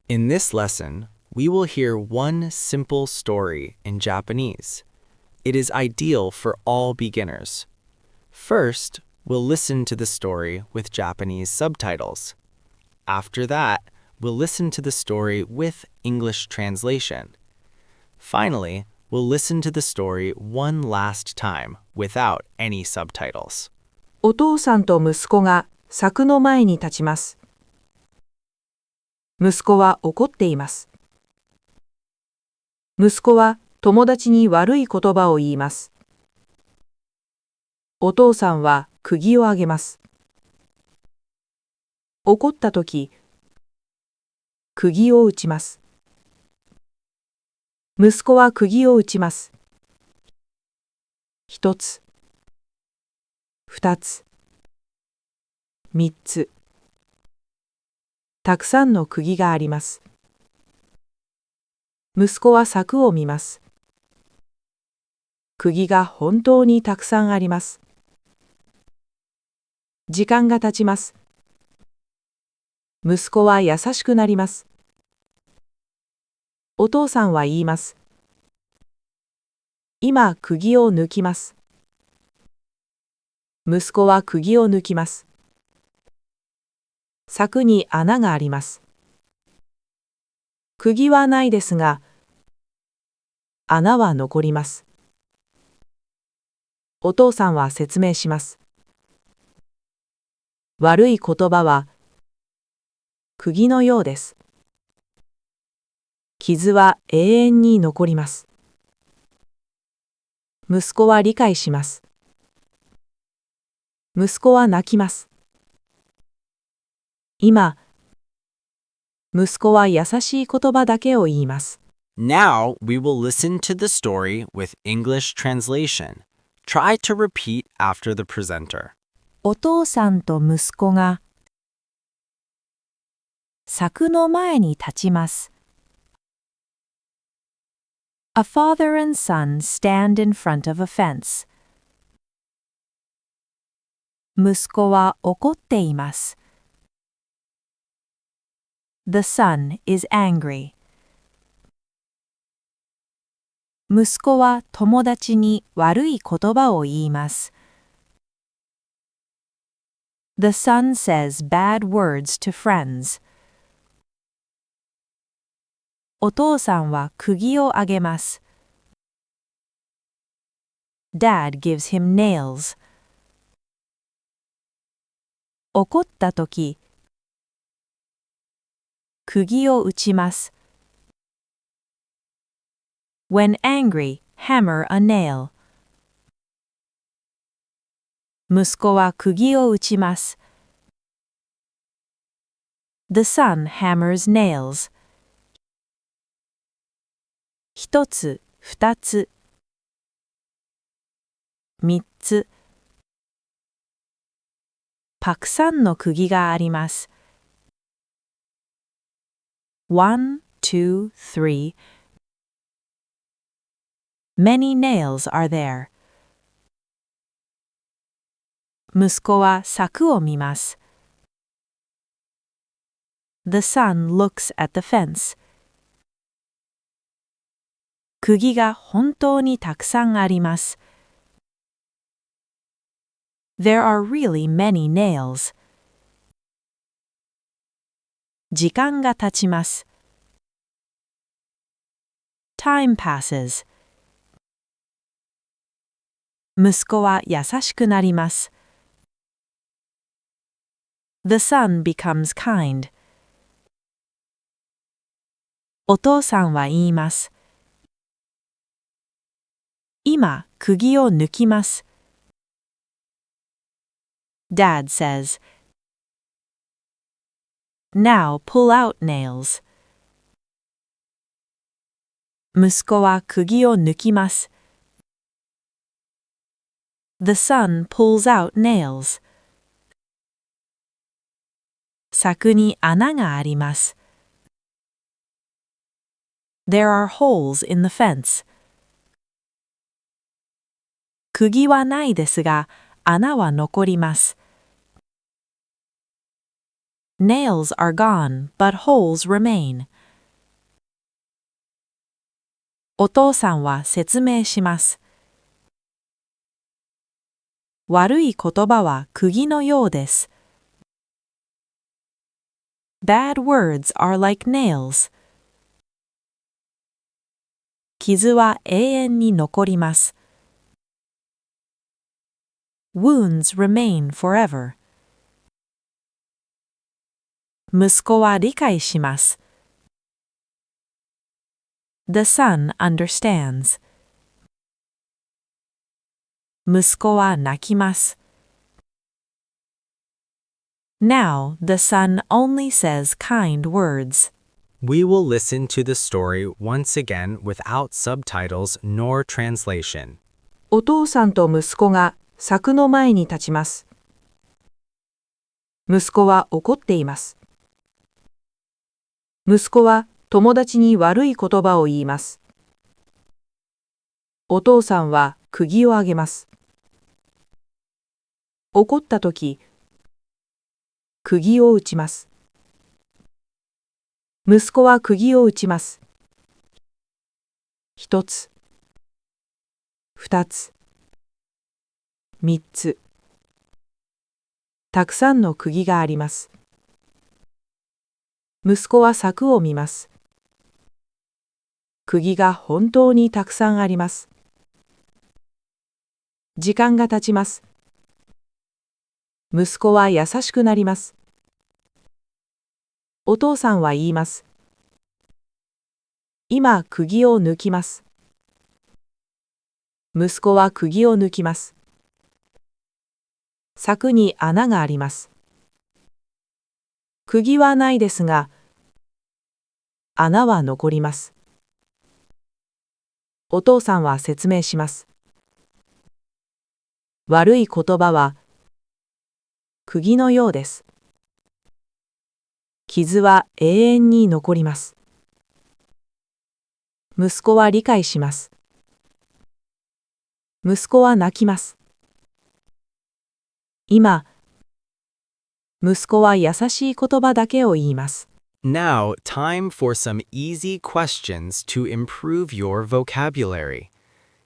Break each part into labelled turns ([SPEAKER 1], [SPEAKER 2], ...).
[SPEAKER 1] In this lesson, we will hear one simple story in Japanese. It is ideal for all beginners. First, we'll listen to the story with Japanese subtitles. After that, we'll listen to the story with English translation. Finally, we'll listen to the story one last time without any subtitles.
[SPEAKER 2] お父さんと息子が柵の前に立ちます。息子は怒っています。息子は友達に悪い言葉を言います。お父さんは釘を上げます。怒ったとき、釘を打ちます。息子は釘を打ちます。一つ、二つ、三つ。たくさんの釘があります。息子は柵を見ます。釘が本当にたくさんあります。時間が経ちます。息子は優しくなります。お父さんは言います。今、釘を抜きます。息子は釘を抜きます。柵に穴があります。釘はないですが、穴は残ります。お父さんは説明します。悪い言葉は釘のようです。傷は永遠に残ります。息子は理解します。息子は泣きます。今、息子は優しい言葉だけを言います。
[SPEAKER 1] Now we will listen to the story with English translation. Try to repeat after the presenter.
[SPEAKER 3] お父さんと息子が柵の前に立ちます。A father and son stand in front of a fence. 息子は怒っています。The son is angry. 息子は友達に悪い言葉を言います。The son says bad words to friends. お父さんは釘をあげます。Dad gives him nails. 怒ったとき、釘を打ちます。When angry, hammer a nail. 息子は釘を打ちます。The son hammers nails. 一つ、二つ、三つ。たくさんの釘があります。One, two, three. Many nails are there. 息子は柵を見ます。The son looks at the fence. 釘が本当にたくさんあります。There are really many nails. 時間が経ちます。Time passes. 息子は優しくなります。The son becomes kind. お父さんは言います。今、釘を抜きます。Dad says, Now pull out nails. 息子は釘を抜きます。The son pulls out nails. 柵に穴があります。There are holes in the fence. 釘はないですが、穴は残ります。Nails are gone, but holes remain. お父さんは説明します。悪い言葉は釘のようです。Bad words are like nails. 傷は永遠に残ります。Wounds remain forever. 息子は理解します。The son understands. 息子は泣きます。Now the son only says kind words.
[SPEAKER 1] We will listen to the story once again without subtitles nor translation.
[SPEAKER 2] お父さんと息子が柵の前に立ちます。息子は怒っています。息子は友達に悪い言葉を言います。お父さんは釘を上げます。怒ったとき、釘を打ちます。息子は釘を打ちます。一つ、二つ、三つ。たくさんの釘があります。息子は柵を見ます。釘が本当にたくさんあります。時間が経ちます。息子は優しくなります。お父さんは言います。今、釘を抜きます。息子は釘を抜きます。柵に穴があります。釘はないですが、穴は残ります。お父さんは説明します。悪い言葉は釘のようです。傷は永遠に残ります。息子は理解します。息子は泣きます。今、息子は優しい言葉だけを言います。
[SPEAKER 1] Now, time for some easy questions to improve your vocabulary.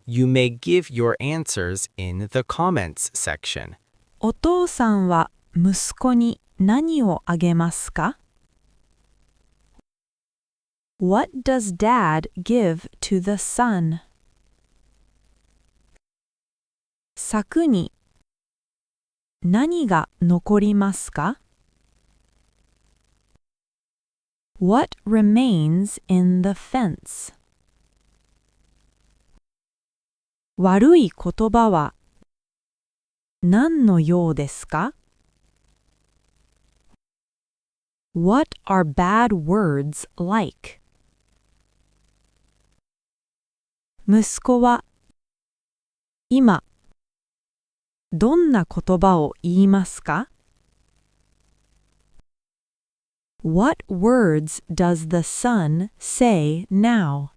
[SPEAKER 1] You may give your answers in the comments section.
[SPEAKER 3] お父さんは息子に何をあげますか？ What does dad give to the son? 柵に何が残りますか？ What remains in the fence? 悪い言葉は何のようですか？ What are bad words like? 息子は今どんな言葉を言いますか？ What words does the son say now?